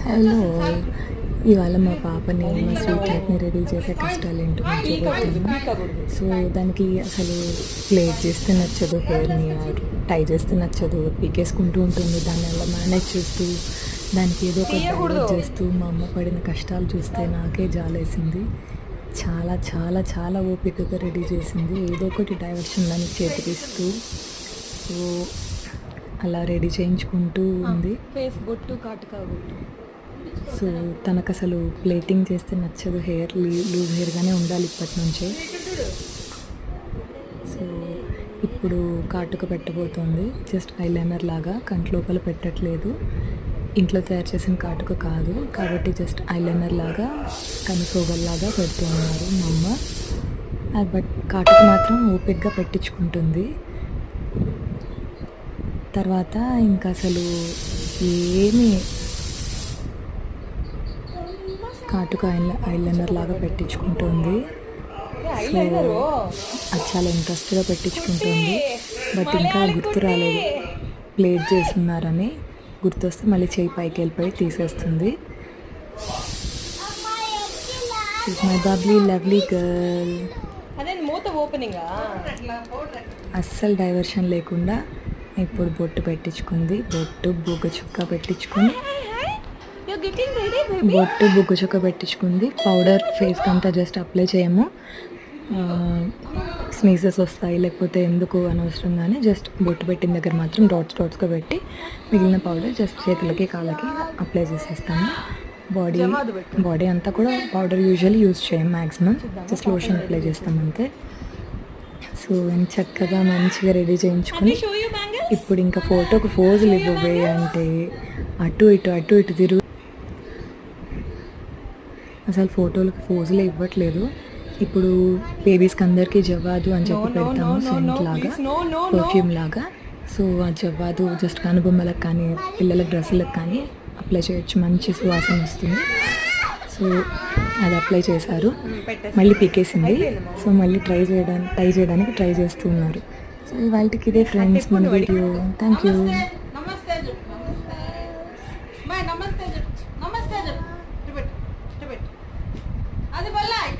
Hello, ఇవాళ మా పాపని మా స్వీట్ హార్ట్ని రెడీ చేసే కష్టాలు ఏంటో చూపిస్తాను. సో దానికి అసలు ప్లేట్ చేస్తే నచ్చదు, హెయిర్ని టై చేస్తే నచ్చదు, పీకేసుకుంటూ ఉంటుంది. దాన్ని అలా మేనేజ్ చేస్తూ దానికి ఏదో ఒక డైవర్ట్ చేస్తూ మా అమ్మ పడిన కష్టాలు చూస్తే నాకే జాలేసింది. చాలా చాలా చాలా ఓపికగా రెడీ చేసింది, ఏదో ఒకటి డైవర్షన్ దానికి చేతికిస్తూ. సో అలా రెడీ చేయించుకుంటూ ఉంది. ఫేస్ బొట్టు కాటుకా బొట్టు. సో తనకు అసలు ప్లేటింగ్ చేస్తే నచ్చదు, హెయిర్ లూజ్ హెయిర్గానే ఉండాలి ఇప్పటి నుంచే. సో ఇప్పుడు కాటుక పెట్టబోతోంది, జస్ట్ ఐలైనర్ లాగా, కంట్లోపల పెట్టట్లేదు. ఇంట్లో తయారు చేసిన కాటుక కాదు కాబట్టి జస్ట్ ఐలైనర్ లాగా కనుసోగల్లాగా పెడుతూ ఉన్నారు మా అమ్మ. బట్ కాటుక మాత్రం ఓపిక్గా పెట్టించుకుంటుంది. తర్వాత ఇంకా అసలు ఏమి కాటుక ఐలైనర్ లాగా పెట్టించుకుంటుంది. సో అది చాలా ఇంట్రెస్ట్గా పెట్టించుకుంటుంది. బట్ ఇంకా గుర్తు రాలేదు ప్లేట్ చేస్తున్నారని. గుర్తొస్తే మళ్ళీ చేయి పైకి వెళ్ళిపోయి తీసేస్తుంది. My bubbly lovely girl. అస్సలు డైవర్షన్ లేకుండా ఇప్పుడు బొట్టు పెట్టించుకుంది. బొట్టు బుగ్గ చుక్క పెట్టించుకుంది. పౌడర్ ఫేస్కి అంతా జస్ట్ అప్లై చేయము, స్నీజెస్ వస్తాయి లేకపోతే ఎందుకు అనవసరంగానే జస్ట్ బొట్టు పెట్టిన దగ్గర మాత్రం డాట్స్గా పెట్టి మిగిలిన పౌడర్ జస్ట్ చేతులకి కాళ్ళకి అప్లై చేసేస్తాము. బాడీ అంతా కూడా పౌడర్ యూజువల్లీ యూజ్ చేయం, మ్యాక్సిమం జస్ట్ లోషన్ అప్లై చేస్తాం అంతే. సో చక్కగా మంచిగా రెడీ చేయించుకొని ఇప్పుడు ఇంకా ఫోటోకి ఫోజులు ఇవ్వవే అంటే అటు ఇటు తిరుగు. అసలు ఫోటోలకు ఫోజులే ఇవ్వట్లేదు. ఇప్పుడు బేబీస్కి అందరికీ జవ్వాదు అని చెప్పి పెడతాము, సెంట్ లాగా, పర్ఫ్యూమ్ లాగా. సో ఆ జవ్వాదు జస్ట్ కనుబొమ్మలకు కానీ పిల్లల డ్రెస్సులకు కానీ అప్లై చేయొచ్చు, మంచి సువాసన వస్తుంది. సో అది అప్లై చేశారు, మళ్ళీ పీకేసింది. సో మళ్ళీ టై చేయడానికి ట్రై చేస్తున్నారు. సో వాళ్ళకి ఇదే ఫ్రెండ్స్ మన వీడియో. Thank you.